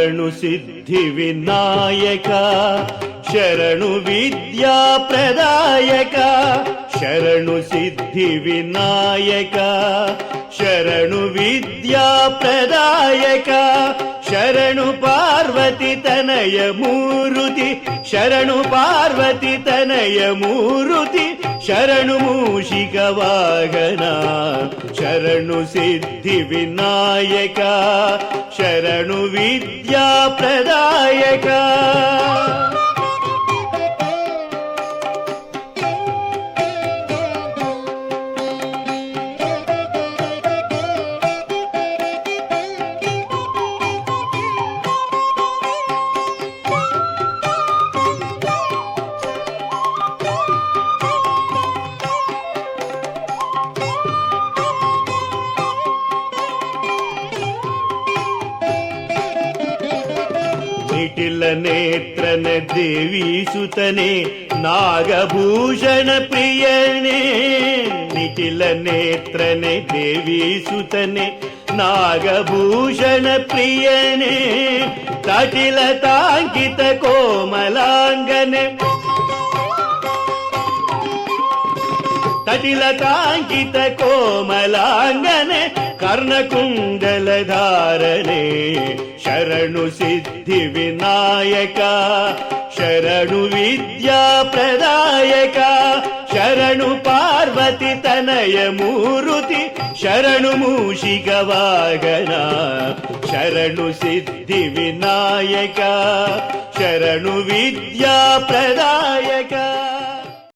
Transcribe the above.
ಶರಣು ಸಿದ್ಧಿ ವಿನಾಯಕ ಶರಣು ವಿದ್ಯಾ ಪ್ರದಾಯಕ ಶರಣು ಸಿದ್ಧಿ ವಿನಾಯಕ ಶರಣು ವಿದ್ಯಾ ಪ್ರದಾಯಕ ಶರಣು ಪಾರ್ವತಿ ತನಯ ಮೂರುತಿ ಶರಣು ಪಾರ್ವತಿ ತನಯ ಮೂರುತಿ ಶರಣು ಮೂಷಿಕ ವಾಹನ ಶರಣು ಸಿದ್ಧಿ ವಿನಾಯಕ ಶರಣು ವಿದ್ಯಾ ಪ್ರದಾಯಕ ನಿಟಿಲ ನೇತ್ರನ ದೇವಿ ಸುತನೆ ನಾಗಭೂಷಣ ಪ್ರಿಯನೇ ನಿಟಿಲ ನೇತ್ರನ ದೇವಿ ಸುತನೆ ನಾಗಭೂಷಣ ಪ್ರಿಯನೇ ತಟಿಲ ತಾಂಕಿತ ಕೋಮಲಾಂಗನೆ ತಟಿಲ ತಾಂಕಿತ ಕೋಮಲಾಂಗನೆ ಕರ್ಣಕುಂಡಲಧಾರನೆ ಶರಣು ಸಿದ್ಧಿ ವಿನಾಯಕ ಶರಣು ವಿದ್ಯಾ ಪ್ರದಾಯಕ ಶರಣು ಪಾರ್ವತಿ ತನಯ ಮೂರುತಿ ಶರಣು ಮೂಷಿಕ ವಾಹನ ಶರಣು ಸಿದ್ಧಿ ವಿನಾಯಕ ಶರಣು ವಿದ್ಯಾ ಪ್ರದಾಯಕ